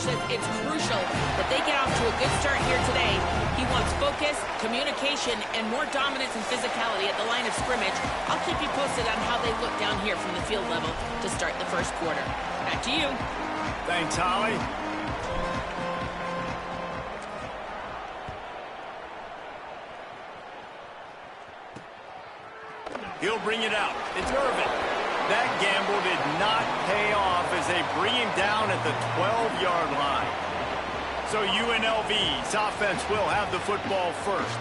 says it's crucial that they get off to a good start here today. He wants focus, communication, and more dominance and physicality at the line of scrimmage. I'll keep you posted on how they look down here from the field level to start the first quarter. Back to you. Thanks, Holly. He'll bring it out. It's Irvin. That gamble did not pay off as they bring him down at the 12-yard line. So UNLV's offense will have the football first.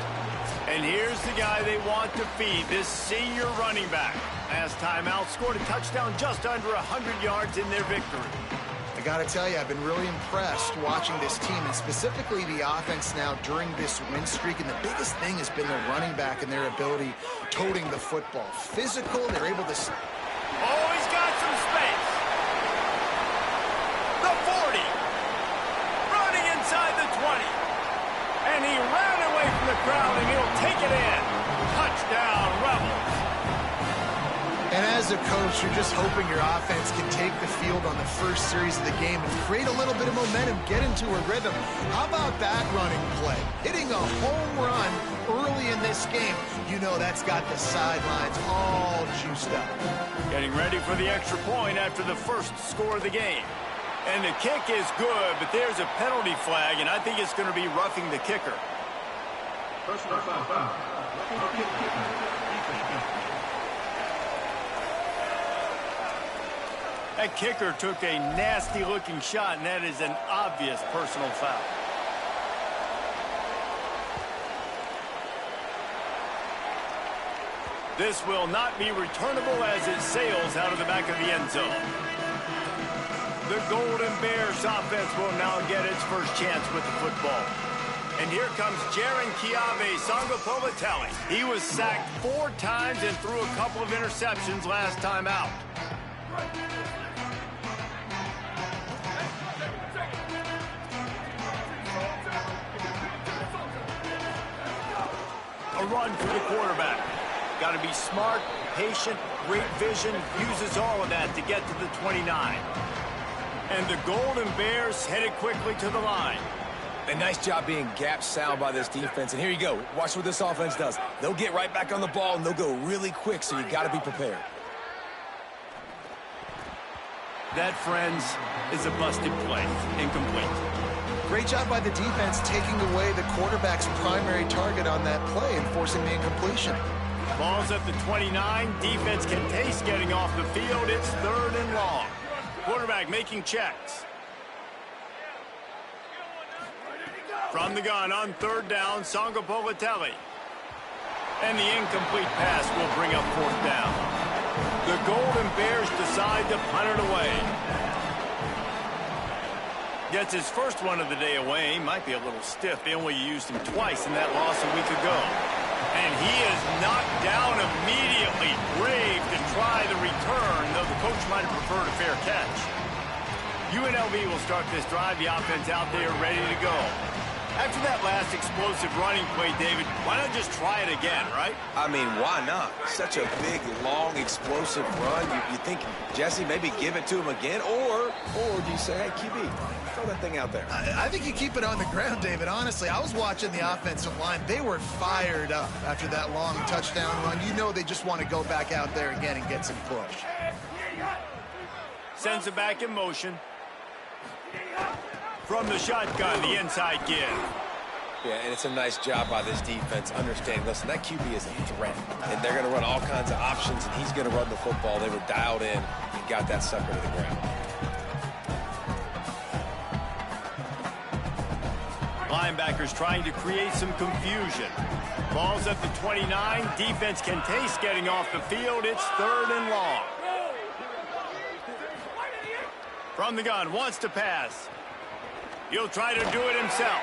And here's the guy they want to feed, this senior running back. Last time out, scored a touchdown just under 100 yards in their victory. I got to tell you, I've been really impressed watching this team, and specifically the offense now during this win streak. And the biggest thing has been their running back and their ability toting the football. Physical, they're able to... Oh, he's got some space. The 40. Running inside the 20. And he ran away from the crowd, and he'll take it in. Touchdown, Rebels. And as a coach, you're just hoping your offense can take the field on the first series of the game and create a little bit of momentum, get into a rhythm. How about that running play? Hitting a home run early in this game. You know that's got the sidelines all juiced up. Getting ready for the extra point after the first score of the game. And the kick is good, but there's a penalty flag, and I think it's going to be roughing the kicker. Personal foul. That kicker took a nasty-looking shot, and that is an obvious personal foul. This will not be returnable as it sails out of the back of the end zone. The Golden Bears offense will now get its first chance with the football. And here comes Jaron Sangapolatelli. He was sacked 4 times and threw a couple of interceptions last time out. A run for the quarterback. Got to be smart, patient, great vision, uses all of that to get to the 29. And the Golden Bears headed quickly to the line. A nice job being gap sound by this defense. And here you go. Watch what this offense does. They'll get right back on the ball, and they'll go really quick, so you got to be prepared. That, friends, is a busted play. Incomplete. Great job by the defense taking away the quarterback's primary target on that play and forcing the incompletion. Ball's at the 29. Defense can taste getting off the field. It's 3rd and long. Quarterback making checks. From the gun on 3rd down, Sangapolatelli. And the incomplete pass will bring up 4th down. The Golden Bears decide to punt it away. Gets his first one of the day away. Might be a little stiff. They only used him twice in that loss a week ago. And he is knocked down immediately. Brave to try the return, though the coach might have preferred a fair catch. UNLV will start this drive. The offense out there ready to go. After that last explosive running play, David, why not just try it again, right? I mean, why not? Such a big, long, explosive run. You think, Jesse, maybe give it to him again? Or do you say, hey, QB, throw that thing out there? I think you keep it on the ground, David. Honestly, I was watching the offensive line. They were fired up after that long touchdown run. You know they just want to go back out there again and get some push. Sends it back in motion. From the shotgun, the inside give. Yeah, and it's a nice job by this defense understanding, listen, that QB is a threat, and they're going to run all kinds of options, and he's going to run the football. They were dialed in and got that sucker to the ground. Linebackers trying to create some confusion. Ball's at the 29. Defense can taste getting off the field. It's 3rd and long. From the gun, wants to pass. He'll try to do it himself.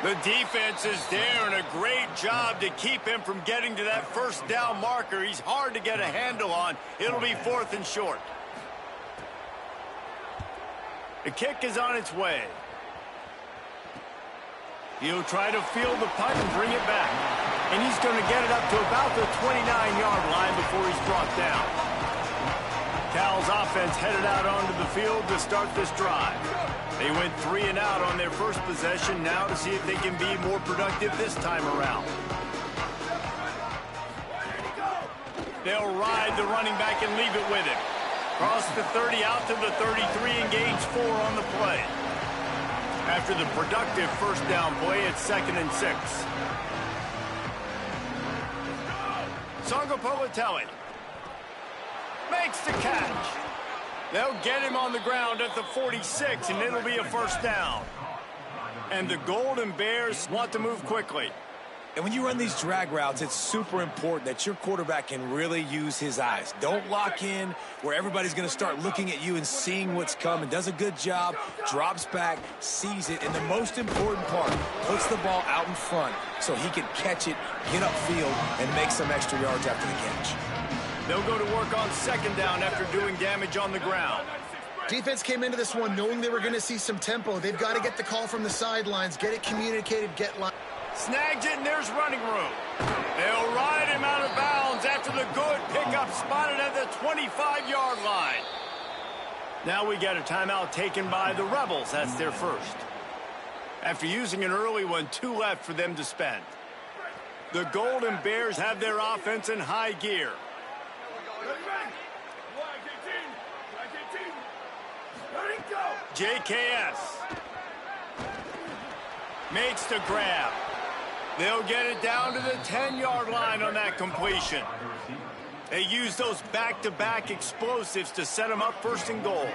The defense is there, and a great job to keep him from getting to that first down marker. He's hard to get a handle on. It'll be 4th and short. The kick is on its way. He'll try to field the punt and bring it back. And he's going to get it up to about the 29-yard line before he's brought down. Cal's offense headed out onto the field to start this drive. They went 3 and out on their first possession, now to see if they can be more productive this time around. They'll ride the running back and leave it with him. Cross the 30 out to the 33 and gains 4 on the play. After the productive first down play, it's 2nd and 6. Sangopolitelli makes the catch. They'll get him on the ground at the 46, and it'll be a first down. And the Golden Bears want to move quickly. And when you run these drag routes, it's super important that your quarterback can really use his eyes. Don't lock in where everybody's going to start looking at you and seeing what's coming. Does a good job, drops back, sees it, and the most important part, puts the ball out in front so he can catch it, get upfield, and make some extra yards after the catch. They'll go to work on 2nd down after doing damage on the ground. Defense came into this one knowing they were going to see some tempo. They've got to get the call from the sidelines, get it communicated, get line. Snags it, and there's running room. They'll ride him out of bounds after the good pickup spotted at the 25-yard line. Now we got a timeout taken by the Rebels. That's their first. After using an early one, 2 left for them to spend. The Golden Bears have their offense in high gear. JKS makes the grab. They'll get it down to the 10-yard line on that completion. They use those back-to-back explosives to set them up 1st and goal.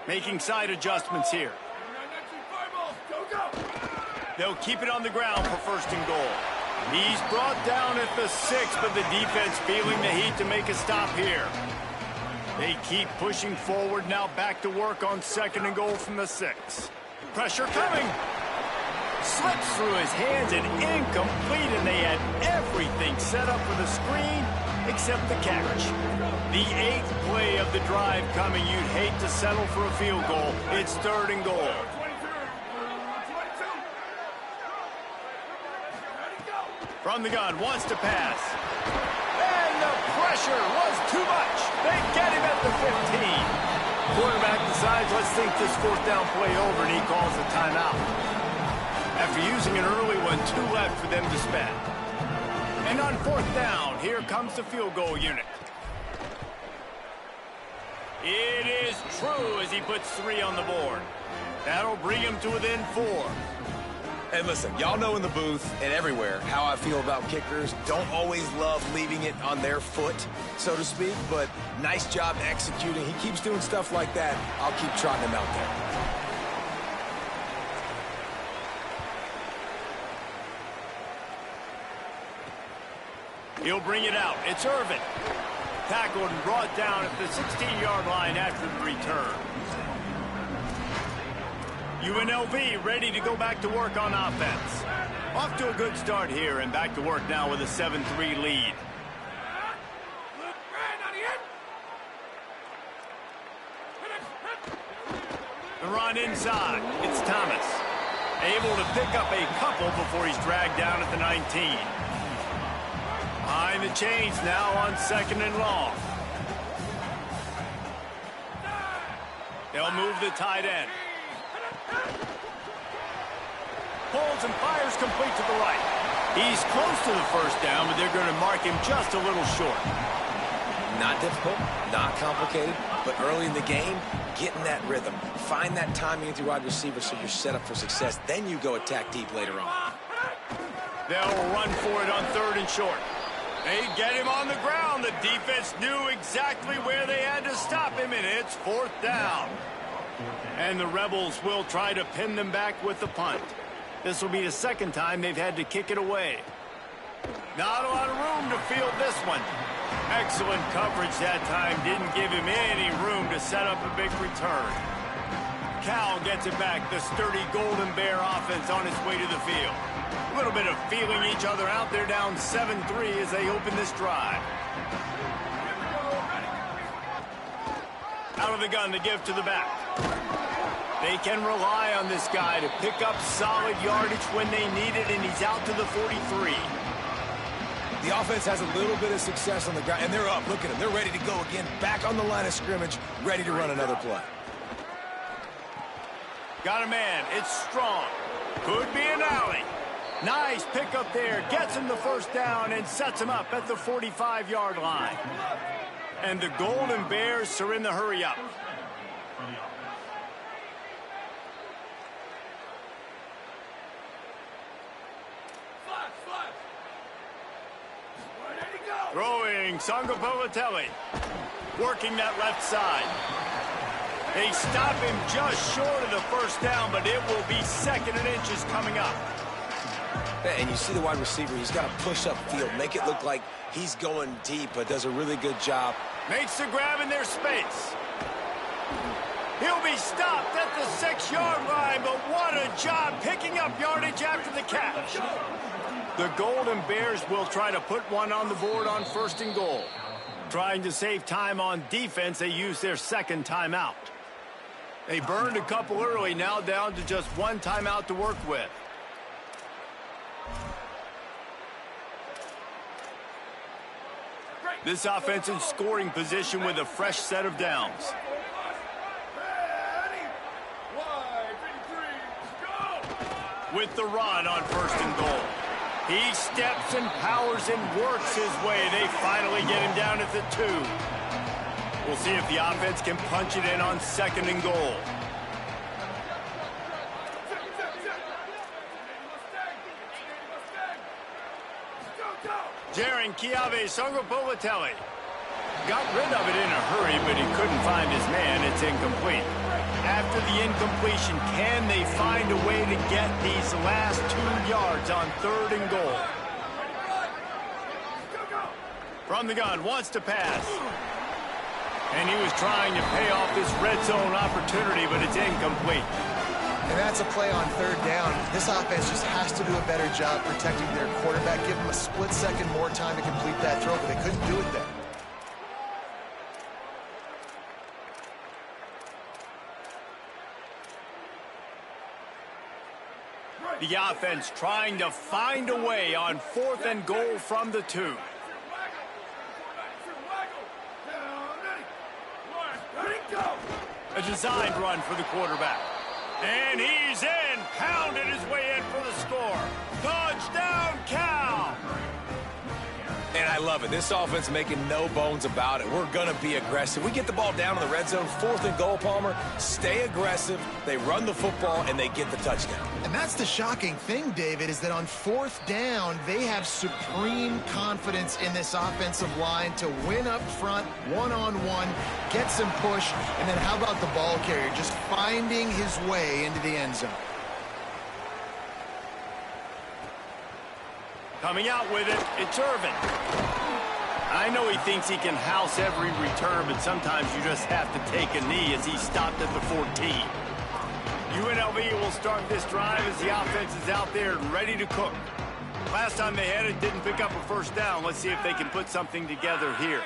Making side adjustments here. They'll keep it on the ground for 1st and goal. He's brought down at the 6, but the defense feeling the heat to make a stop here. They keep pushing forward, now back to work on 2nd and goal from the 6. Pressure coming. Slips through his hands and incomplete, and they had everything set up for the screen except the catch. The 8th play of the drive coming. You'd hate to settle for a field goal. It's 3rd and goal. From the gun, wants to pass. And the pressure was too much. They get him at the 15. Quarterback decides, let's think this 4th down play over, and he calls a timeout. After using an early one, 2 left for them to spend. And on 4th down, here comes the field goal unit. It is true as he puts 3 on the board. That'll bring him to within 4. And listen, y'all know in the booth and everywhere how I feel about kickers. Don't always love leaving it on their foot, so to speak, but nice job executing. He keeps doing stuff like that. I'll keep trotting him out there. He'll bring it out. It's Irvin. Tackled and brought down at the 16-yard line after the return. UNLV ready to go back to work on offense. Off to a good start here and back to work now with a 7-3 lead. The run inside. It's Thomas. Able to pick up a couple before he's dragged down at the 19. Behind the chains now on 2nd and long. They'll move the tight end. Pulls and fires complete to the right. He's close to the 1st down, but they're going to mark him just a little short. Not difficult, not complicated, but early in the game, get in that rhythm. Find that timing with your wide receiver so you're set up for success. Then you go attack deep later on. They'll run for it on 3rd and short. They get him on the ground. The defense knew exactly where they had to stop him, and it's 4th down. And the Rebels will try to pin them back with the punt. This will be the 2nd time they've had to kick it away. Not a lot of room to field this one. Excellent coverage that time. Didn't give him any room to set up a big return. Cal gets it back. The sturdy Golden Bear offense on its way to the field. A little bit of feeling each other out. They're down 7-3 as they open this drive. Out of the gun to give to the back. They can rely on this guy to pick up solid yardage when they need it, and he's out to the 43. The offense has a little bit of success on the ground, and they're up. Look at them. They're ready to go again, back on the line of scrimmage, ready to run another play. Got a man. It's strong. Could be an alley. Nice pickup there. Gets him the first down and sets him up at the 45-yard line. And the Golden Bears are in the hurry-up. Throwing Sangapolatelli. Working that left side. They stop him just short of the first down, but it will be 2nd and inches coming up. And you see the wide receiver, he's got to push up field, make it look like he's going deep, but does a really good job. Makes the grab in their space. He'll be stopped at the 6-yard line, but what a job picking up yardage after the catch. The Golden Bears will try to put one on the board on 1st and goal. Trying to save time on defense, they use their 2nd timeout. They burned a couple early, now down to just 1 timeout to work with. This offense in scoring position with a fresh set of downs. With the run on 1st and goal. He steps and powers and works his way. They finally get him down at the 2. We'll see if the offense can punch it in on 2nd and goal. Jaron Kiave Sangapolatelli got rid of it in a hurry, but he couldn't find his man. It's incomplete. After the incompletion, can they find a way to get these last 2 yards on 3rd and goal? From the gun, wants to pass. And he was trying to pay off this red zone opportunity, but it's incomplete. And that's a play on 3rd down. This offense just has to do a better job protecting their quarterback. Give them a split second more time to complete that throw, but they couldn't do it there. The offense trying to find a way on 4th and goal from the 2. A designed run for the quarterback. And he's in. Pounded his way in for the score. Touchdown, Cal! And I love it. This offense making no bones about it. We're going to be aggressive. We get the ball down in the red zone, 4th and goal, Palmer. Stay aggressive. They run the football, and they get the touchdown. And that's the shocking thing, David, is that on 4th down, they have supreme confidence in this offensive line to win up front, one-on-one, get some push, and then how about the ball carrier just finding his way into the end zone? Coming out with it, it's Irvin. I know he thinks he can house every return, but sometimes you just have to take a knee as he stopped at the 14. UNLV will start this drive as the offense is out there and ready to cook. Last time they had it, didn't pick up a first down. Let's see if they can put something together here.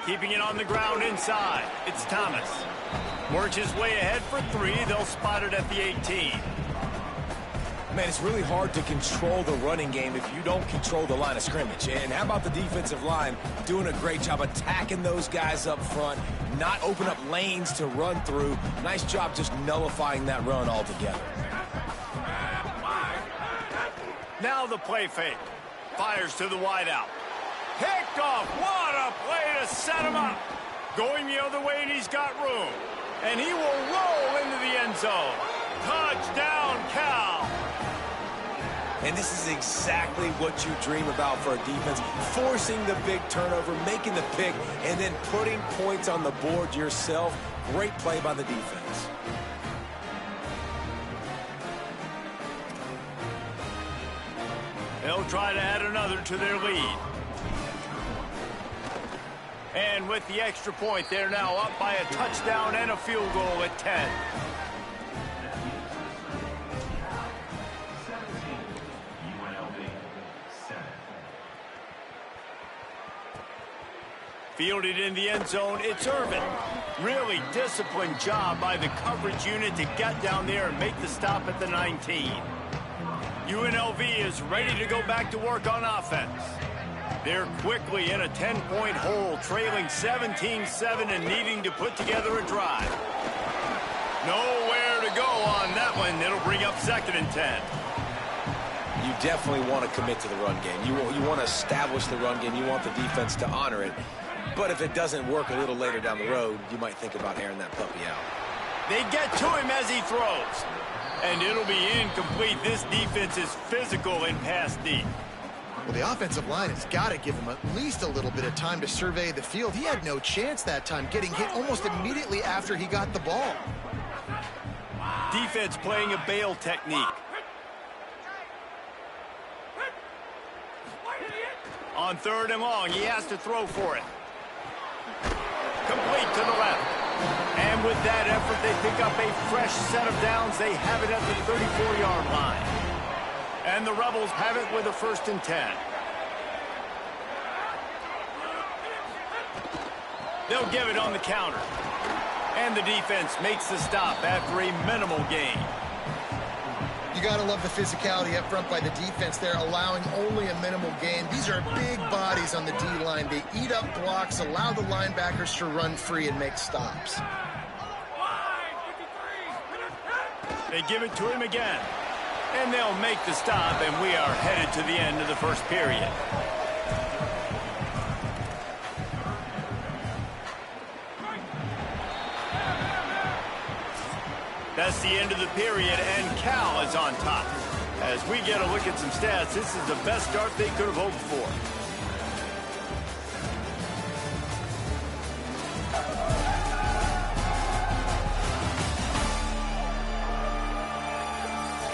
Keeping it on the ground inside. It's Thomas. Works his way ahead for 3. They'll spot it at the 18. Man, it's really hard to control the running game if you don't control the line of scrimmage. And how about the defensive line doing a great job attacking those guys up front, not open up lanes to run through. Nice job just nullifying that run altogether. Now the play fake. Fires to the wideout. Picked off. What a play to set him up. Going the other way, and he's got room. And he will roll into the end zone. Touchdown, Cal. And this is exactly what you dream about for a defense. Forcing the big turnover, making the pick, and then putting points on the board yourself. Great play by the defense. They'll try to add another to their lead. And with the extra point, they're now up by a touchdown and a field goal at 10. Fielded in the end zone, it's Irvin. Really disciplined job by the coverage unit to get down there and make the stop at the 19. UNLV is ready to go back to work on offense. They're quickly in a 10-point hole, trailing 17-7 and needing to put together a drive. Nowhere to go on that one. It'll bring up 2nd and 10. You definitely want to commit to the run game. You want to establish the run game. You want the defense to honor it. But if it doesn't work a little later down the road, you might think about airing that puppy out. They get to him as he throws. And it'll be incomplete. This defense is physical and pass deep. Well, the offensive line has got to give him at least a little bit of time to survey the field. He had no chance that time, getting hit almost immediately after he got the ball. Defense playing a bail technique. On 3rd and long, he has to throw for it. Complete to the left. And with that effort, they pick up a fresh set of downs. They have it at the 34-yard line. And the Rebels have it with a 1st and 10. They'll give it on the counter. And the defense makes the stop after a minimal gain. You got to love the physicality up front by the defense there, allowing only a minimal gain. These are big bodies on the D-line. They eat up blocks, allow the linebackers to run free and make stops. They give it to him again. And they'll make the stop, and we are headed to the end of the 1st period. That's the end of the period, and Cal is on top. As we get a look at some stats, this is the best start they could have hoped for.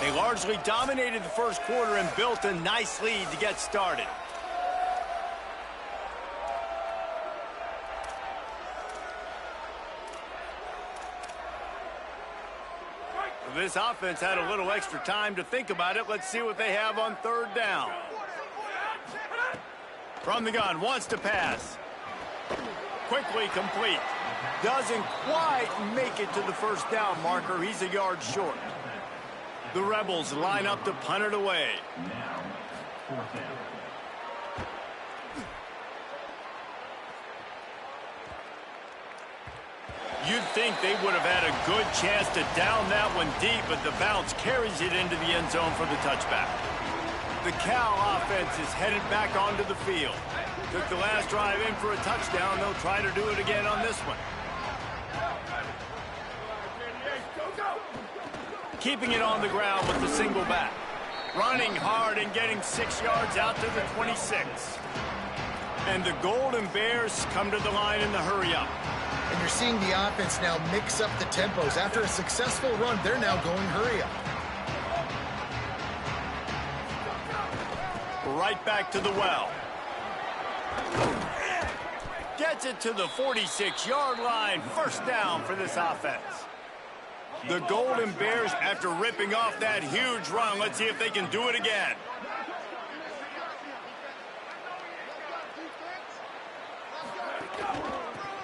They largely dominated the 1st quarter and built a nice lead to get started. This offense had a little extra time to think about it. Let's see what they have on 3rd down. From the gun, wants to pass. Quickly complete. Doesn't quite make it to the 1st down marker. He's a yard short. The Rebels line up to punt it away. You'd think they would have had a good chance to down that one deep, but the bounce carries it into the end zone for the touchback. The Cal offense is headed back onto the field. Took the last drive in for a touchdown. They'll try to do it again on this one. Keeping it on the ground with the single back. Running hard and getting 6 yards out to the 26. And the Golden Bears come to the line in the hurry-up. And you're seeing the offense now mix up the tempos. After a successful run, they're now going hurry-up. Right back to the well. Gets it to the 46-yard line. 1st down for this offense. The Golden Bears, after ripping off that huge run, let's see if they can do it again.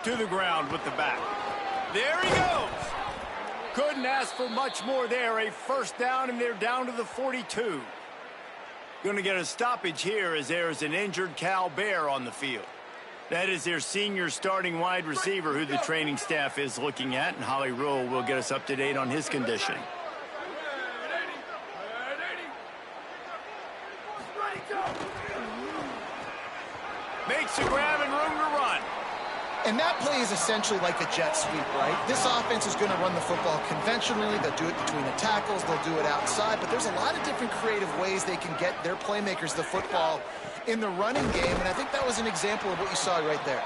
To the ground with the back. There he goes. Couldn't ask for much more there. A 1st down, and they're down to the 42. Going to get a stoppage here as there's an injured Cal Bear on the field. That is their senior starting wide receiver who the training staff is looking at, and Holly Rule will get us up to date on his condition. Makes a grab and room to run. And that play is essentially like a jet sweep, right? This offense is going to run the football conventionally. They'll do it between the tackles. They'll do it outside. But there's a lot of different creative ways they can get their playmakers the football in the running game. And I think that was an example of what you saw right there.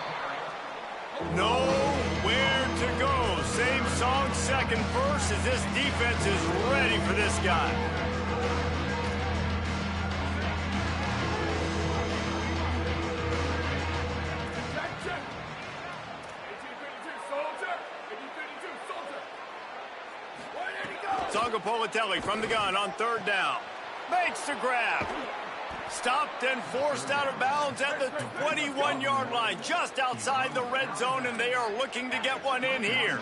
Nowhere to go. Same song, 2nd verse, as this defense is ready for this guy. Politelli from the gun on 3rd down. Makes the grab. Stopped and forced out of bounds at the 21-yard line, just outside the red zone, and they are looking to get one in here.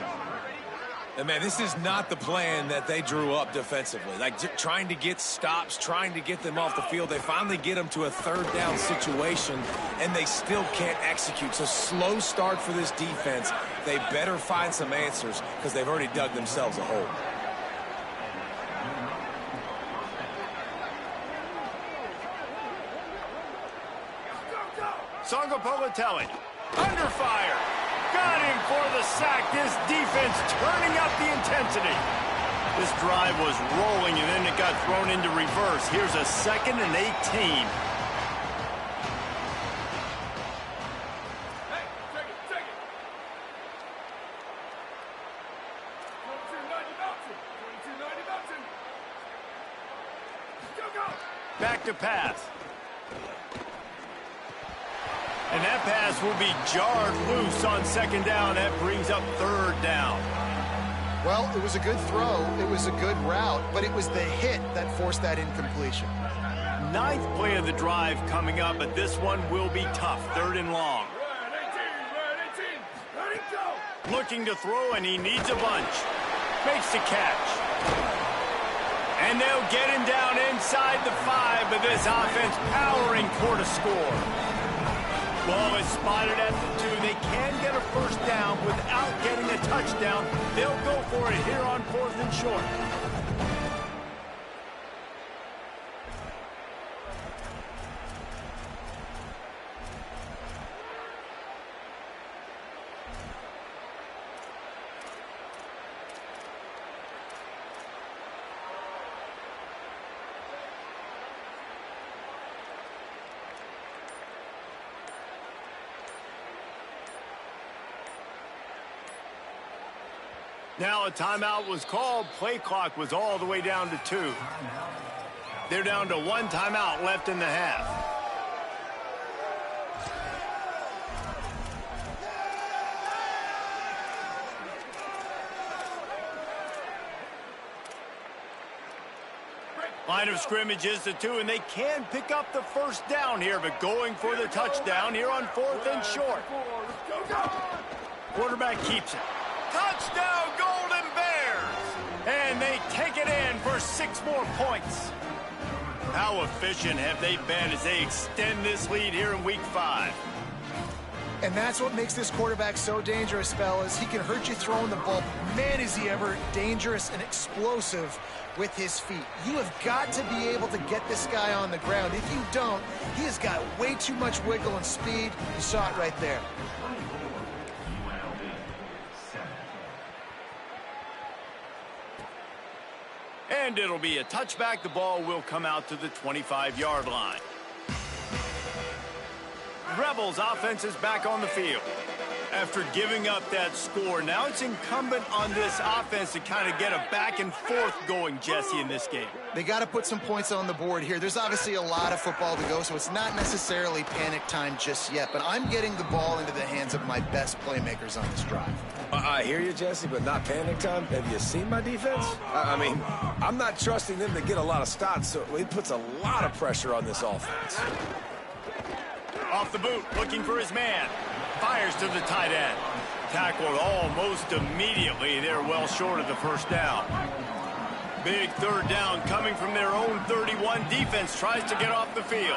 And, man, this is not the plan that they drew up defensively. Like, trying to get stops, trying to get them off the field. They finally get them to a third down situation, and they still can't execute. So slow start for this defense. They better find some answers because they've already dug themselves a hole. Sangapolatelli, under fire. Got him for the sack. This defense turning up the intensity. This drive was rolling, and then it got thrown into reverse. Here's a 2nd and 18. Hey, take it. 22-90 Mountain. 22-90 Mountain. Go. Back to pass. And that pass will be jarred loose on 2nd down. That brings up 3rd down. Well, it was a good throw. It was a good route, but it was the hit that forced that incompletion. 9th play of the drive coming up, but this one will be tough. 3rd and long. Red 18. Let it go. Looking to throw, and he needs a bunch. Makes the catch. And they'll get him down inside the 5, but this offense powering toward a score. Ball is spotted at the 2. They can get a 1st down without getting a touchdown. They'll go for it here on 4th and short. Now a timeout was called. Play clock was all the way down to 2. They're down to 1 timeout left in the half. Line of scrimmage is the 2, and they can pick up the 1st down here, but going for the touchdown here on 4th and short. Quarterback keeps it. Touchdown, Golden Bears! And they take it in for 6 more points. How efficient have they been as they extend this lead here in Week 5? And that's what makes this quarterback so dangerous, fellas. He can hurt you throwing the ball. Man, is he ever dangerous and explosive with his feet. You have got to be able to get this guy on the ground. If you don't, he has got way too much wiggle and speed. You saw it right there. And it'll be a touchback. The ball will come out to the 25-yard line. Rebels offense is back on the field. After giving up that score, now it's incumbent on this offense to kind of get a back and forth going, Jesse, in this game. They got to put some points on the board here. There's obviously a lot of football to go, so it's not necessarily panic time just yet, but I'm getting the ball into the hands of my best playmakers on this drive. I hear you, Jesse, but not panic time. Have you seen my defense? I mean, I'm not trusting them to get a lot of stops, so it puts a lot of pressure on this offense. Off the boot, looking for his man. Fires to the tight end. Tackled almost immediately. They're well short of the 1st down. Big 3rd down coming from their own 31. Defense tries to get off the field.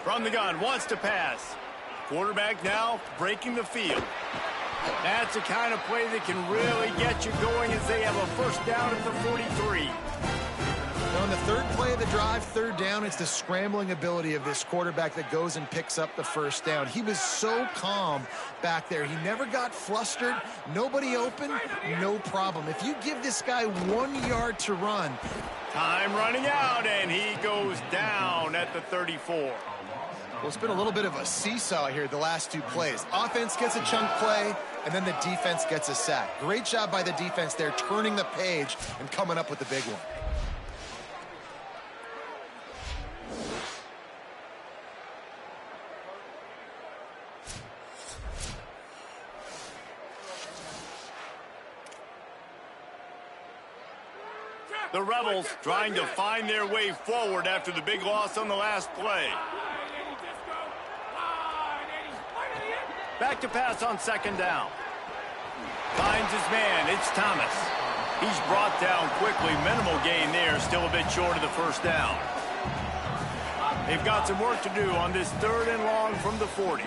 From the gun, wants to pass. Quarterback now breaking the field. That's the kind of play that can really get you going as they have a 1st down at the 43. On the 3rd play of the drive, 3rd down, it's the scrambling ability of this quarterback that goes and picks up the 1st down. He was so calm back there. He never got flustered. Nobody open, no problem. If you give this guy 1 yard to run. Time running out, and he goes down at the 34. Well, it's been a little bit of a seesaw here the last 2 plays. Offense gets a chunk play, and then the defense gets a sack. Great job by the defense there, turning the page and coming up with the big one. The Rebels trying to find their way forward after the big loss on the last play. Back to pass on 2nd down. Finds his man. It's Thomas. He's brought down quickly. Minimal gain there. Still a bit short of the first down. They've got some work to do on this 3rd and long from the 40.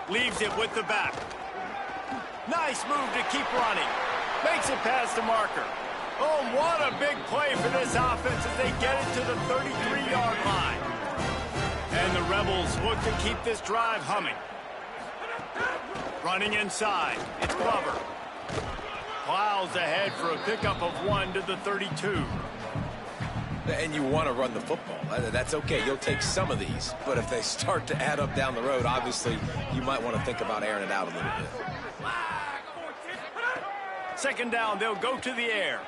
Leaves it with the back. Nice move to keep running. Makes it past the marker. Oh, what a big play for this offense as they get it to the 33-yard line. And the Rebels look to keep this drive humming. Running inside. It's Glover. Plows ahead for a pickup of 1 to the 32. And you want to run the football. That's okay. You'll take some of these. But if they start to add up down the road, obviously, you might want to think about airing it out a little bit. 2nd down, they'll go to the air.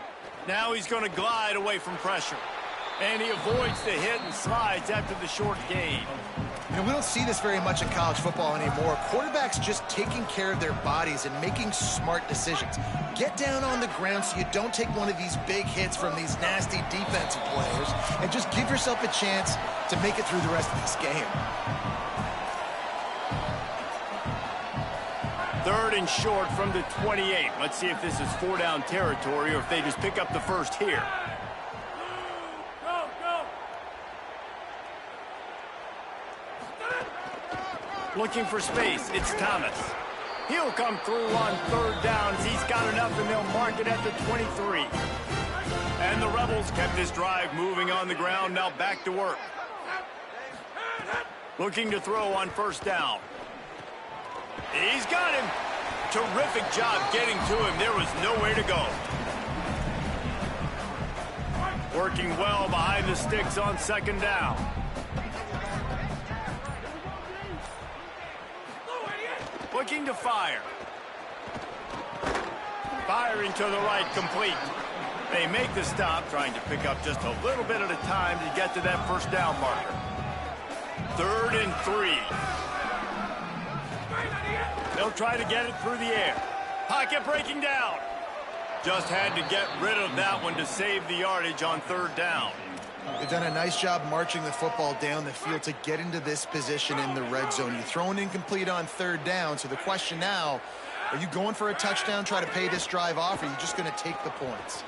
Now he's going to glide away from pressure. And he avoids the hit and slides after the short gain. You know, we don't see this very much in college football anymore. Quarterbacks just taking care of their bodies and making smart decisions. Get down on the ground so you don't take one of these big hits from these nasty defensive players and just give yourself a chance to make it through the rest of this game. 3rd and short from the 28. Let's see if this is 4-down territory or if they just pick up the first here. Looking for space, it's Thomas. He'll come through on 3rd down as he's got enough, and they'll mark it at the 23. And the Rebels kept this drive moving on the ground, now back to work. Looking to throw on 1st down. He's got him. Terrific job getting to him. There was nowhere to go. Working well behind the sticks on 2nd down. Looking to fire. Firing to the right, complete. They make the stop, trying to pick up just a little bit at a time to get to that 1st down marker. 3rd and 3. They'll try to get it through the air. Pocket breaking down. Just had to get rid of that one to save the yardage on 3rd down. They've done a nice job marching the football down the field to get into this position in the red zone. You're throwing incomplete on 3rd down, so the question now, are you going for a touchdown, try to pay this drive off, or are you just going to take the points?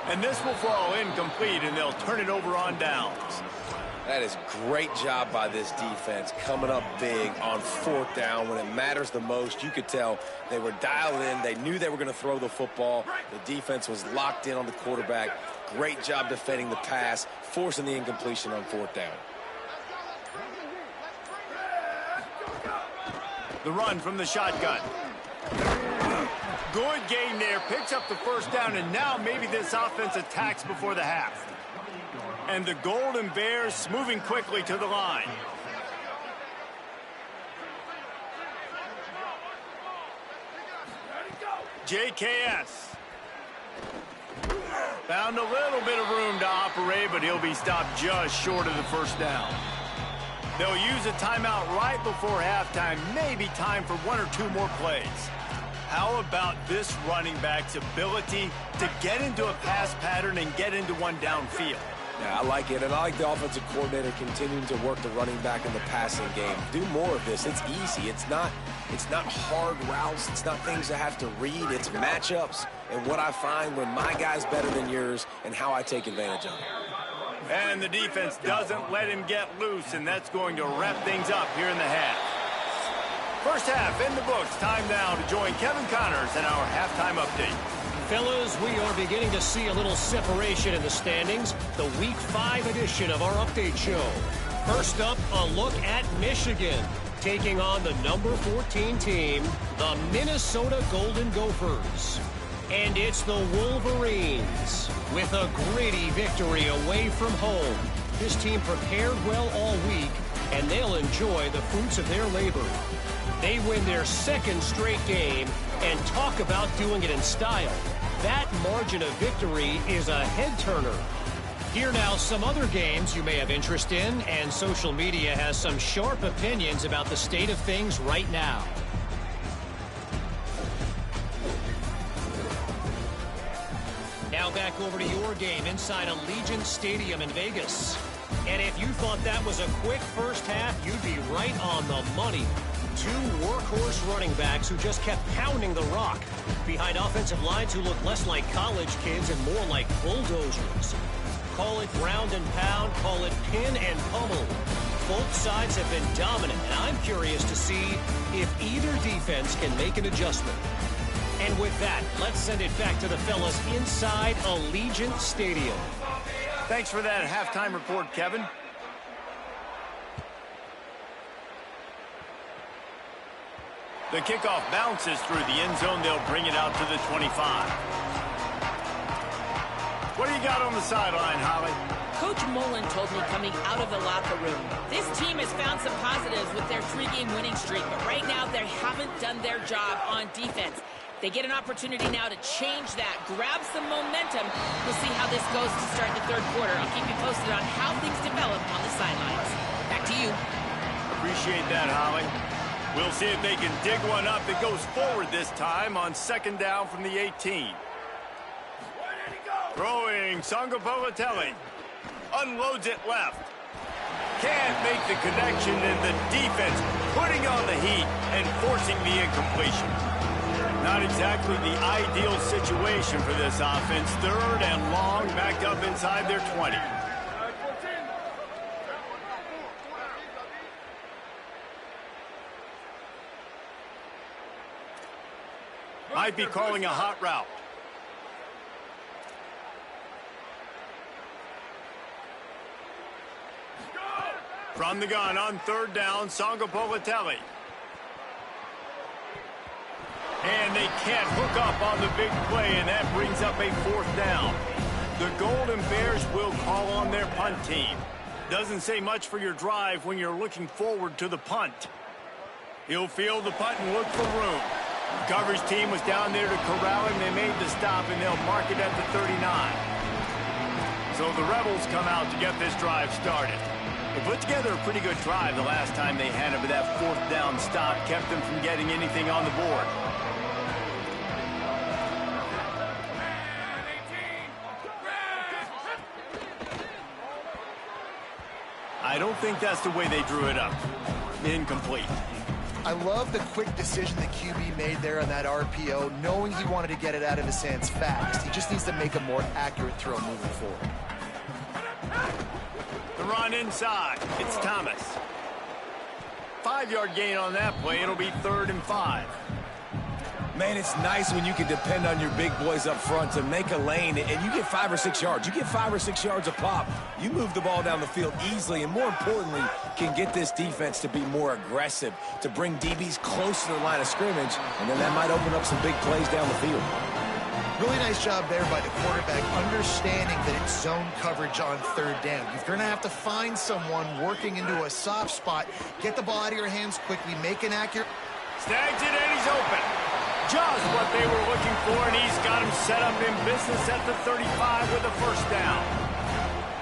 And this will fall incomplete, and they'll turn it over on downs. That is great job by this defense, coming up big on 4th down when it matters the most. You could tell they were dialed in. They knew they were going to throw the football. The defense was locked in on the quarterback. Great job defending the pass, forcing the incompletion on 4th down. The run from the shotgun. Good game there. Picks up the 1st down, and now maybe this offense attacks before the half. And the Golden Bears moving quickly to the line. JKS. Found a little bit of room to operate, but he'll be stopped just short of the 1st down. They'll use a timeout right before halftime. Maybe time for 1 or 2 more plays. How about this running back's ability to get into a pass pattern and get into one downfield? Yeah, I like it, and I like the offensive coordinator continuing to work the running back in the passing game. Do more of this. It's easy. It's not hard routes. It's not things I have to read. It's matchups and what I find when my guy's better than yours and how I take advantage of it. And the defense doesn't let him get loose, and that's going to wrap things up here in the half. 1st half in the books. Time now to join Kevin Connors in our halftime update. Fellas, we are beginning to see a little separation in the standings. The Week 5 edition of our update show. First up, a look at Michigan, taking on the number 14 team, the Minnesota Golden Gophers. And it's the Wolverines with a gritty victory away from home. This team prepared well all week, and they'll enjoy the fruits of their labor. They win their 2nd straight game, and talk about doing it in style. That margin of victory is a head-turner. Here now, some other games you may have interest in, and social media has some sharp opinions about the state of things right now. Now back over to your game inside Allegiant Stadium in Vegas. And if you thought that was a quick 1st half, you'd be right on the money. two workhorse running backs who just kept pounding the rock behind offensive lines who look less like college kids and more like bulldozers. Call it ground and pound, call it pin and pummel. Both sides have been dominant, and I'm curious to see if either defense can make an adjustment. And with that, let's send it back to the fellas inside Allegiant Stadium. Thanks for that halftime report, Kevin. The kickoff bounces through the end zone. They'll bring it out to the 25. What do you got on the sideline, Holly? Coach Mullen told me coming out of the locker room, this team has found some positives with their 3-game winning streak, but right now they haven't done their job on defense. They get an opportunity now to change that, grab some momentum. We'll see how this goes to start the third quarter. I'll keep you posted on how things develop on the sidelines. Back to you. Appreciate that, Holly. We'll see if they can dig one up that goes forward this time on second down from the 18. Throwing Sangapolatelli. Unloads it left. Can't make the connection, and the defense putting on the heat and forcing the incompletion. Not exactly the ideal situation for this offense. Third and long, backed up inside their 20. Might be calling a hot route. From the gun on third down, Sangapolatelli. And they can't hook up on the big play, and that brings up a fourth down. The Golden Bears will call on their punt team. Doesn't say much for your drive when you're looking forward to the punt. He'll field the punt and look for room. The coverage team was down there to corral him. They made the stop, and they'll mark it at the 39. So the Rebels come out to get this drive started. They put together a pretty good drive the last time they had it, but that fourth down stop kept them from getting anything on the board. I don't think that's the way they drew it up. Incomplete. I love the quick decision the QB made there on that RPO, knowing he wanted to get it out of his hands fast. He just needs to make a more accurate throw moving forward. The run inside. It's Thomas. 5-yard gain on that play. It'll be 3rd and 5. Man, it's nice when you can depend on your big boys up front to make a lane, and you get 5 or 6 yards. You get 5 or 6 yards a pop. You move the ball down the field easily, and more importantly, can get this defense to be more aggressive, to bring DBs close to the line of scrimmage, and then that might open up some big plays down the field. Really nice job there by the quarterback, understanding that it's zone coverage on third down. You're going to have to find someone working into a soft spot, get the ball out of your hands quickly, make an accurate... Snags it, and he's open. Just what they were looking for, and he's got him set up in business at the 35 with a first down.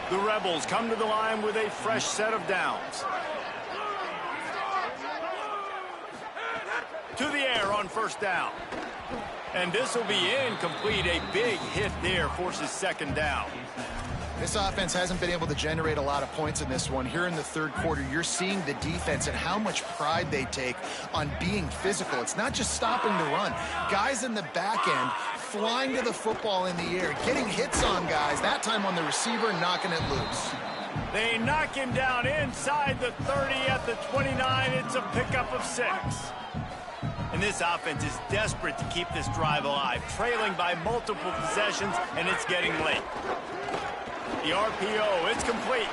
The Rebels come to the line with a fresh set of downs. To the air on first down. And this will be incomplete. A big hit there forces second down. This offense hasn't been able to generate a lot of points in this one. Here in the third quarter, you're seeing the defense and how much pride they take on being physical. It's not just stopping the run. Guys in the back end flying to the football in the air, getting hits on guys, that time on the receiver, knocking it loose. They knock him down inside the 30 at the 29. It's a pickup of 6. And this offense is desperate to keep this drive alive, trailing by multiple possessions, and it's getting late. The RPO, it's complete.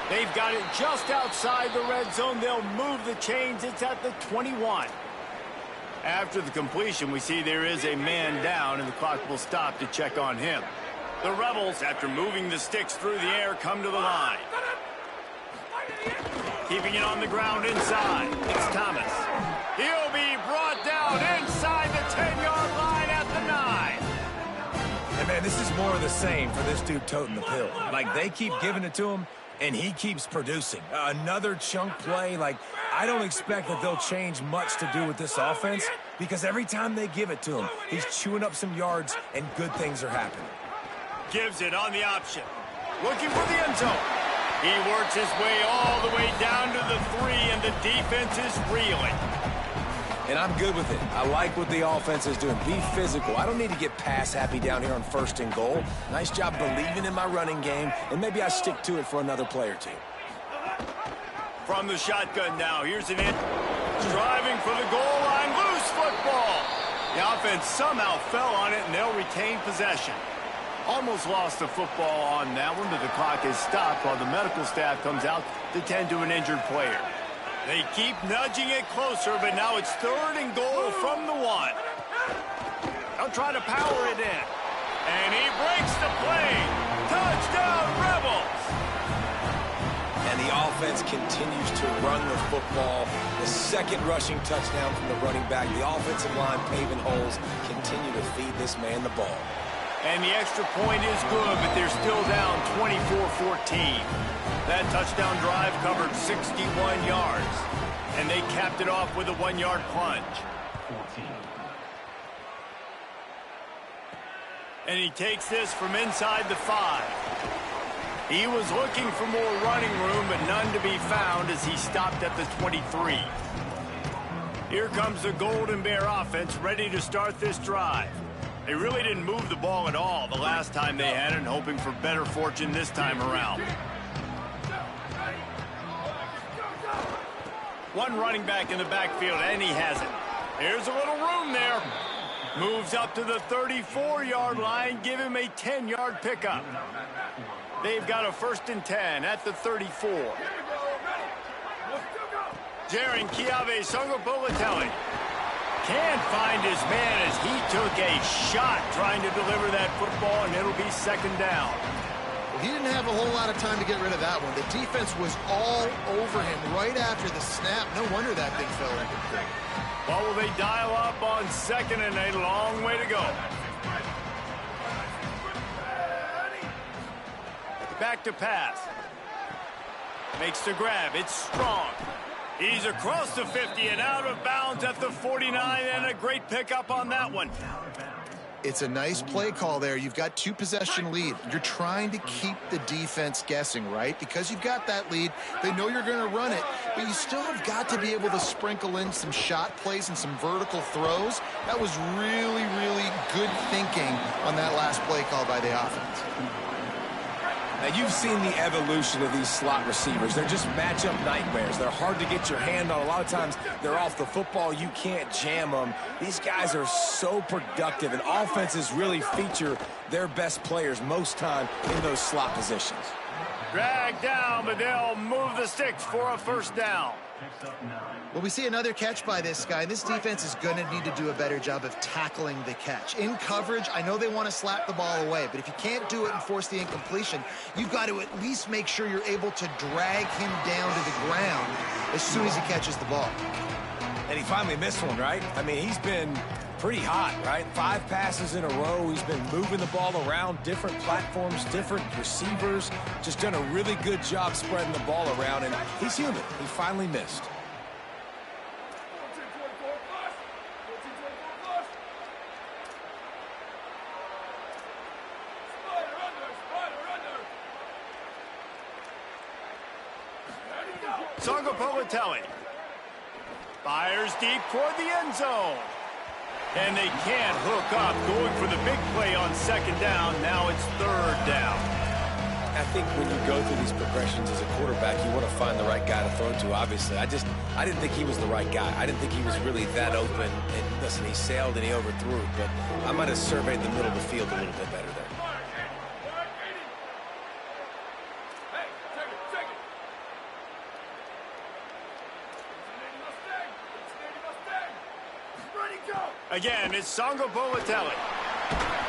They've got it just outside the red zone. They'll move the chains. It's at the 21. After the completion, we see there is a man down, and the clock will stop to check on him. The Rebels, after moving the sticks through the air, come to the line. Keeping it on the ground inside. It's Thomas. He'll be brought down inside the 10-yard line at the 9. And, man, this is more of the same for this dude toting the pill. Like, they keep giving it to him, and he keeps producing. Another chunk play. Like, I don't expect that they'll change much to do with this offense because every time they give it to him, he's chewing up some yards, and good things are happening. Gives it on the option. Looking for the end zone. He works his way all the way down to the 3, and the defense is reeling. And I'm good with it. I like what the offense is doing. Be physical. I don't need to get pass happy down here on 1st and goal. Nice job believing in my running game, and maybe I stick to it for another play or two. From the shotgun now, here's an in. Driving for the goal line, loose football. The offense somehow fell on it, and they'll retain possession. Almost lost the football on that one, but the clock is stopped while the medical staff comes out to tend to an injured player. They keep nudging it closer, but now it's 3rd and goal from the 1. They'll try to power it in. And he breaks the play. Touchdown, Rebels! And the offense continues to run the football. The 2nd rushing touchdown from the running back. The offensive line paving holes. Continue to feed this man the ball. And the extra point is good, but they're still down 24-14. That touchdown drive covered 61 yards. And they capped it off with a 1-yard plunge. And he takes this from inside the 5. He was looking for more running room, but none to be found as he stopped at the 23. Here comes the Golden Bear offense ready to start this drive. They really didn't move the ball at all the last time they had it, hoping for better fortune this time around. One running back in the backfield, and he has it. Here's a little room there. Moves up to the 34-yard line, give him a 10-yard pickup. They've got a 1st and 10 at the 34. Jaren Kiave Sungapolatelli can't find his man as he took a shot trying to deliver that football, and it'll be 2nd down. He didn't have a whole lot of time to get rid of that one. The defense was all over him right after the snap. No wonder that thing fell incomplete. Well, will they dial up on 2nd and a long way to go? Back to pass. Makes the grab. It's Strong. He's across the 50 and out of bounds at the 49, and a great pickup on that one. It's a nice play call there. You've got 2-possession lead. You're trying to keep the defense guessing, right? Because you've got that lead. They know you're going to run it, but you still have got to be able to sprinkle in some shot plays and some vertical throws. That was really, really good thinking on that last play call by the offense. Now, you've seen the evolution of these slot receivers. They're just matchup nightmares. They're hard to get your hand on. A lot of times, they're off the football. You can't jam them. These guys are so productive, and offenses really feature their best players most time in those slot positions. Dragged down, but they'll move the sticks for a 1st down. Well, we see another catch by this guy. This defense is going to need to do a better job of tackling the catch. In coverage, I know they want to slap the ball away, but if you can't do it and force the incompletion, you've got to at least make sure you're able to drag him down to the ground as soon as he catches the ball. And he finally missed one, right? I mean, he's been pretty hot, right? 5 passes in a row. He's been moving the ball around, different platforms, different receivers. Just done a really good job spreading the ball around, and he's human. He finally missed. Sungapolatelli fires deep toward the end zone. And they can't hook up, going for the big play on 2nd down. Now it's 3rd down. I think when you go through these progressions as a quarterback, you want to find the right guy to throw to, obviously. I didn't think he was the right guy. I didn't think he was really that open. And listen, he sailed and he overthrew, but I might have surveyed the middle of the field a little bit better there. Again, it's Sungapolatelli.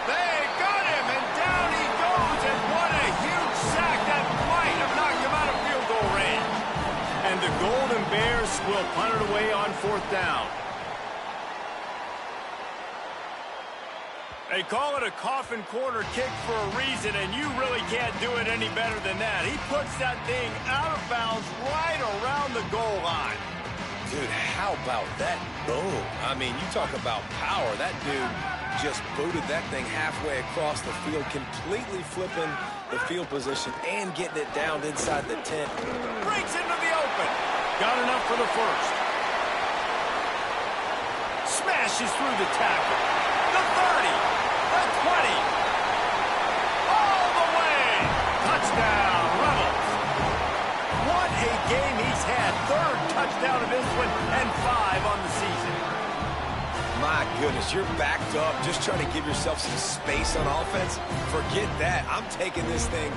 They got him, and down he goes, and what a huge sack. That might have knocked him out of field goal range. And the Golden Bears will punt it away on 4th down. They call it a coffin corner kick for a reason, and you really can't do it any better than that. He puts that thing out of bounds right around the goal line. Dude, how about that boom? I mean, you talk about power. That dude just booted that thing halfway across the field, completely flipping the field position and getting it down inside the 10. Breaks into the open. Got enough for the 1st. pushes through the tackle. The 30, the 20, all the way. Touchdown, Rebels. What a game he's had. Third touchdown of this one and 5 on the season. My goodness, you're backed up, just trying to give yourself some space on offense. Forget that. I'm taking this thing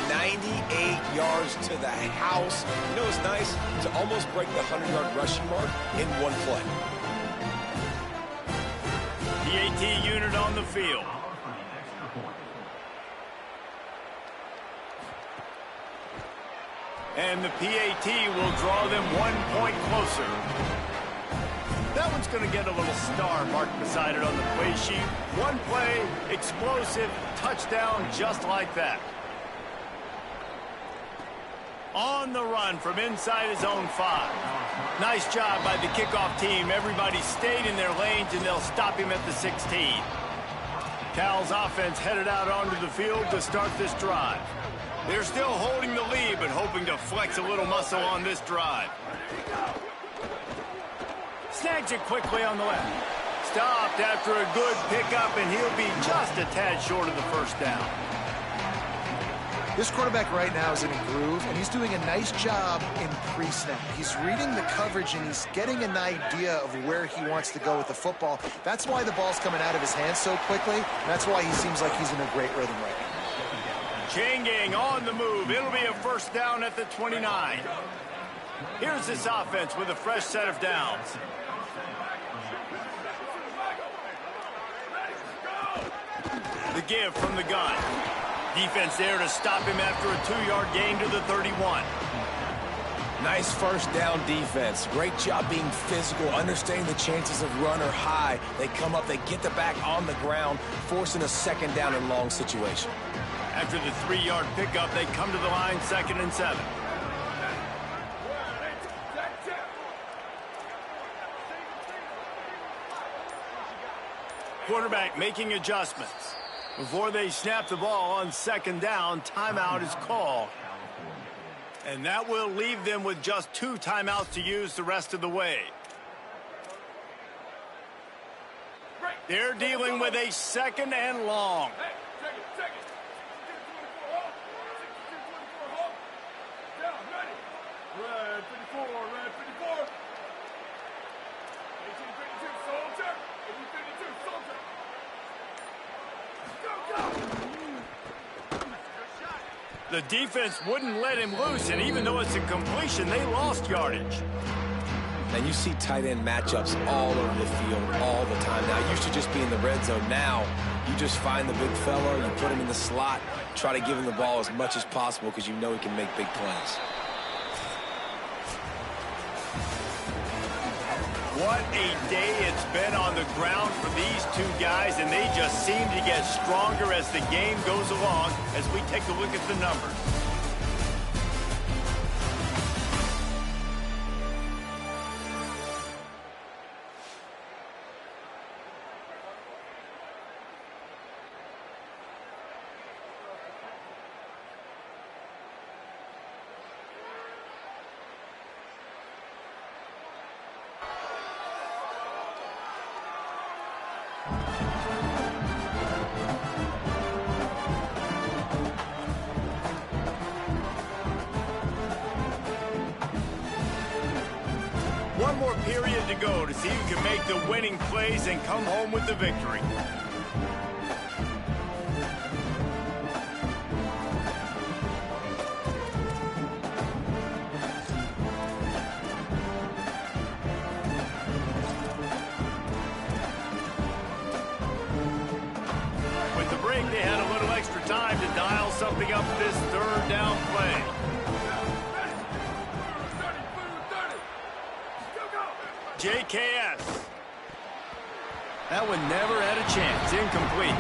98 yards to the house. You know what's nice? To almost break the 100-yard rushing mark in one play. PAT unit on the field. And the PAT will draw them 1 point closer. That one's going to get a little star marked beside it on the play sheet. One play, explosive, touchdown, just like that. On the run from inside his own 5. Nice job by the kickoff team. Everybody stayed in their lanes, and they'll stop him at the 16. Cal's offense headed out onto the field to start this drive. They're still holding the lead, but hoping to flex a little muscle on this drive. Snags it quickly on the left. Stopped after a good pickup, and he'll be just a tad short of the first down. This quarterback right now is in a groove, and he's doing a nice job in pre-snap. He's reading the coverage, and he's getting an idea of where he wants to go with the football. That's why the ball's coming out of his hands so quickly, and that's why he seems like he's in a great rhythm right now. Chain gang on the move. It'll be a first down at the 29. Here's this offense with a fresh set of downs. The give from the gun. Defense there to stop him after a 2-yard gain to the 31. Nice first down defense. Great job being physical, understanding the chances of run are high. They come up, they get the back on the ground, forcing a second down and long situation. After the 3-yard pickup, they come to the line 2nd and 7. Quarterback making adjustments. Before they snap the ball on 2nd down, timeout is called. And that will leave them with just 2 timeouts to use the rest of the way. They're dealing with a 2nd and long. The defense wouldn't let him loose, and even though it's a completion, they lost yardage. And you see tight end matchups all over the field all the time. Now, it used to just be in the red zone. Now, you just find the big fella, you put him in the slot, try to give him the ball as much as possible because you know he can make big plays. What a day it's been on the ground for these 2 guys, and they just seem to get stronger as the game goes along as we take a look at the numbers. One more period to go to see who can make the winning plays and come home with the victory. With the break, they had a little extra time to dial something up this 3rd down play. JKS. That one never had a chance. Incomplete.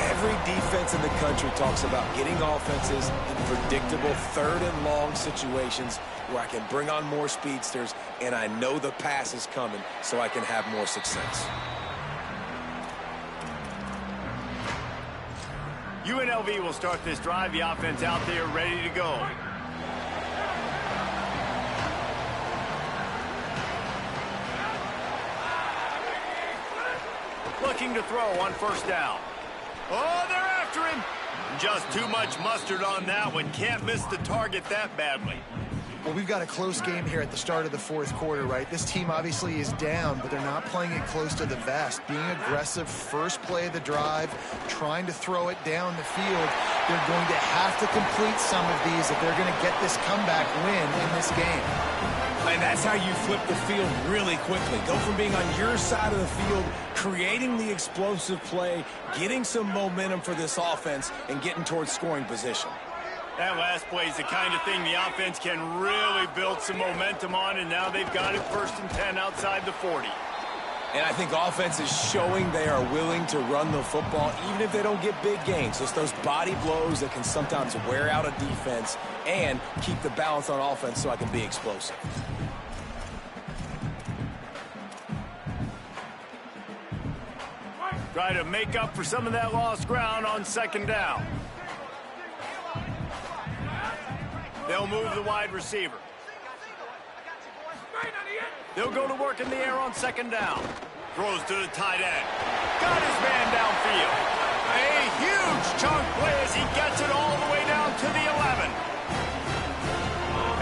Every defense in the country talks about getting offenses in predictable 3rd and long situations where I can bring on more speedsters and I know the pass is coming so I can have more success. UNLV will start this drive. The offense out there ready to go. looking to throw on first down. Oh, they're after him. Just too much mustard on that one. Can't miss the target that badly. Well, we've got a close game here at the start of the fourth quarter, right? This team obviously is down, but they're not playing it close to the vest. Being aggressive, first play of the drive, trying to throw it down the field. They're going to have to complete some of these if they're going to get this comeback win in this game. And that's how you flip the field really quickly. Go from being on your side of the field, creating the explosive play, getting some momentum for this offense, and getting towards scoring position. That last play is the kind of thing the offense can really build some momentum on, and now they've got it 1st and 10 outside the 40. And I think offense is showing they are willing to run the football, even if they don't get big gains. Just those body blows that can sometimes wear out a defense and keep the balance on offense so I can be explosive. Try to make up for some of that lost ground on 2nd down. They'll move the wide receiver. They'll go to work in the air on 2nd down. Throws to the tight end. Got his man downfield. A huge chunk play as he gets it all the way down to the 11.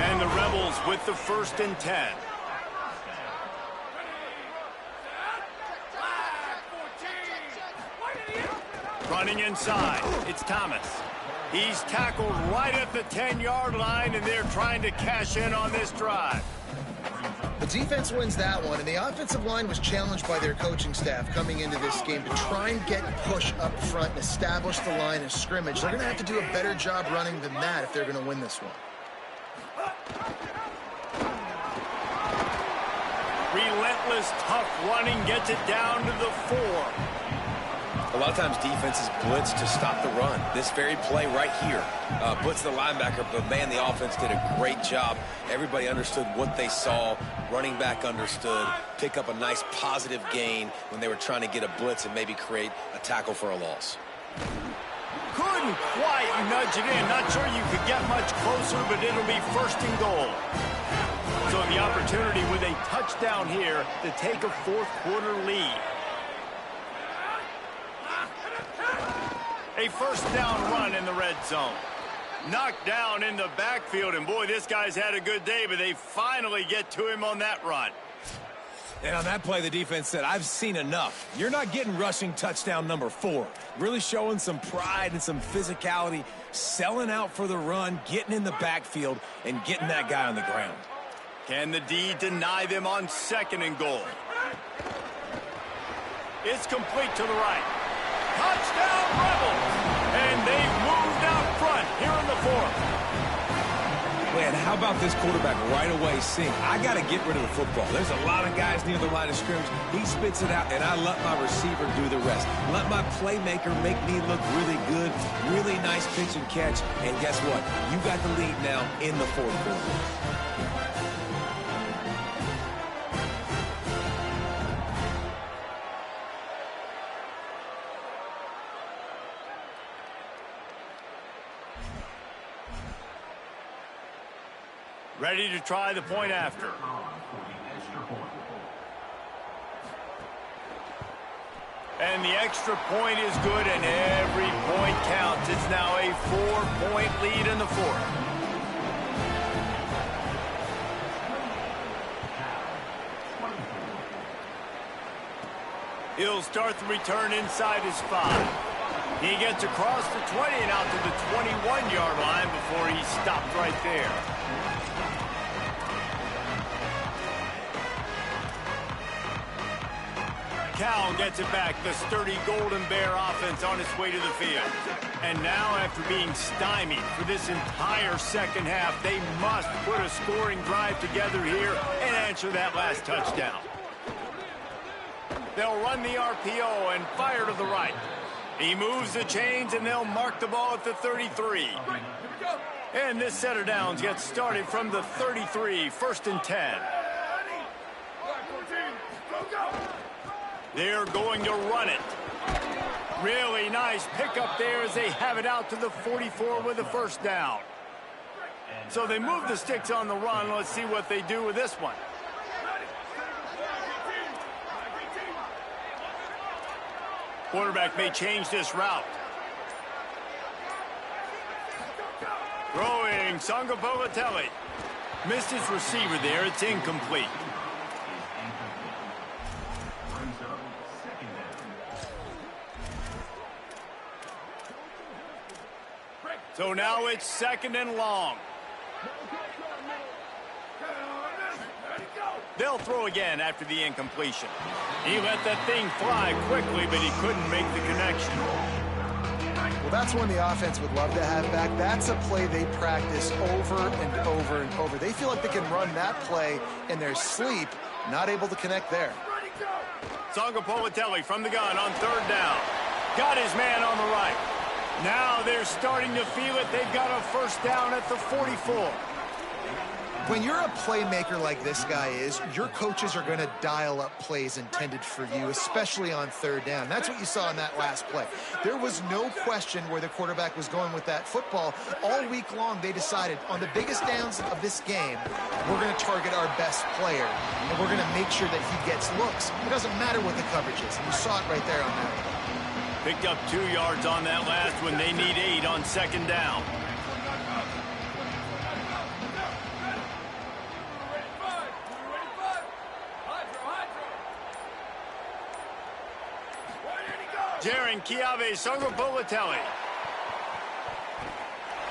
And the Rebels with the 1st and 10. Running inside, it's Thomas. He's tackled right at the 10-yard line, and they're trying to cash in on this drive. The defense wins that one, and the offensive line was challenged by their coaching staff coming into this game to try and get push up front and establish the line of scrimmage. They're going to have to do a better job running than that if they're going to win this one. Relentless, tough running gets it down to the 4. A lot of times defenses blitz to stop the run. This very play right here, blitz the linebacker, but man, the offense did a great job. Everybody understood what they saw. Running back understood. Pick up a nice positive gain when they were trying to get a blitz and maybe create a tackle for a loss. Couldn't quite nudge it in. Not sure you could get much closer, but it'll be 1st and goal. So the opportunity with a touchdown here to take a 4th quarter lead. A 1st down run in the red zone. Knocked down in the backfield, and boy, this guy's had a good day, but they finally get to him on that run. And on that play, the defense said, I've seen enough. You're not getting rushing touchdown number 4. Really showing some pride and some physicality, selling out for the run, getting in the backfield, and getting that guy on the ground. Can the D deny them on 2nd and goal? It's complete to the right. Touchdown, Rebels! And they've moved out front here in the 4th. Man, how about this quarterback right away seeing, I got to get rid of the football. There's a lot of guys near the line of scrimmage. He spits it out, and I let my receiver do the rest. Let my playmaker make me look really good. Really nice pitch and catch. And guess what? You got the lead now in the 4th quarter. Ready to try the point after. And the extra point is good, and every point counts. It's now a 4-point lead in the 4th. He'll start the return inside his 5. He gets across the 20 and out to the 21-yard line before he stopped right there. Cal gets it back. The sturdy Golden Bear offense on its way to the field. And now, after being stymied for this entire 2nd half, they must put a scoring drive together here and answer that last touchdown. They'll run the RPO and fire to the right. He moves the chains, and they'll mark the ball at the 33. And this set of downs gets started from the 33, 1st and 10. They're going to run it. Really nice pickup there as they have it out to the 44 with a 1st down. So they move the sticks on the run. Let's see what they do with this one. Quarterback may change this route. Throwing, Sangapolatelli. Missed his receiver there. It's incomplete. So now it's 2nd and long. They'll throw again after the incompletion. He let that thing fly quickly, but he couldn't make the connection. Well, that's one the offense would love to have back. That's a play they practice over and over and over. They feel like they can run that play in their sleep, not able to connect there. Sangapolatelli from the gun on 3rd down. Got his man on the right. Now they're starting to feel it. They've got a 1st down at the 44. When you're a playmaker like this guy is, your coaches are going to dial up plays intended for you, especially on 3rd down. That's what you saw in that last play. There was no question where the quarterback was going with that football. All week long, they decided on the biggest downs of this game, we're going to target our best player, and we're going to make sure that he gets looks. It doesn't matter what the coverage is. You saw it right there on that one. Picked up 2 yards on that last one. They need 8 on 2nd down. Jaron Kiave Sangapolatelli.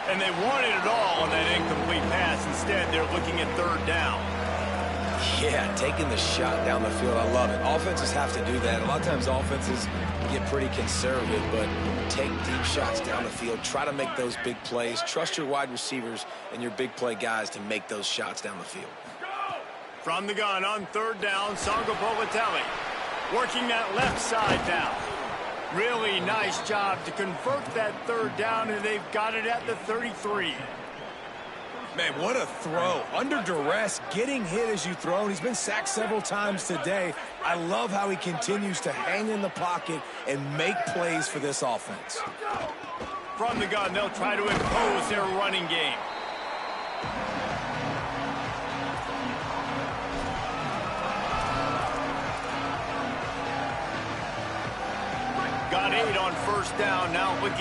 And they wanted it all on that incomplete pass. Instead, they're looking at 3rd down. Yeah, taking the shot down the field. I love it. Offenses have to do that. A lot of times offenses get pretty conservative, but take deep shots down the field. Try to make those big plays. Trust your wide receivers and your big play guys to make those shots down the field. From the gun on 3rd down, Sangapolatelli working that left side now. Really nice job to convert that 3rd down, and they've got it at the 33. Man, what a throw. Under duress, getting hit as you throw, and he's been sacked several times today. I love how he continues to hang in the pocket and make plays for this offense. From the gun, they'll try to impose their running game. Got 8 on 1st down, now looking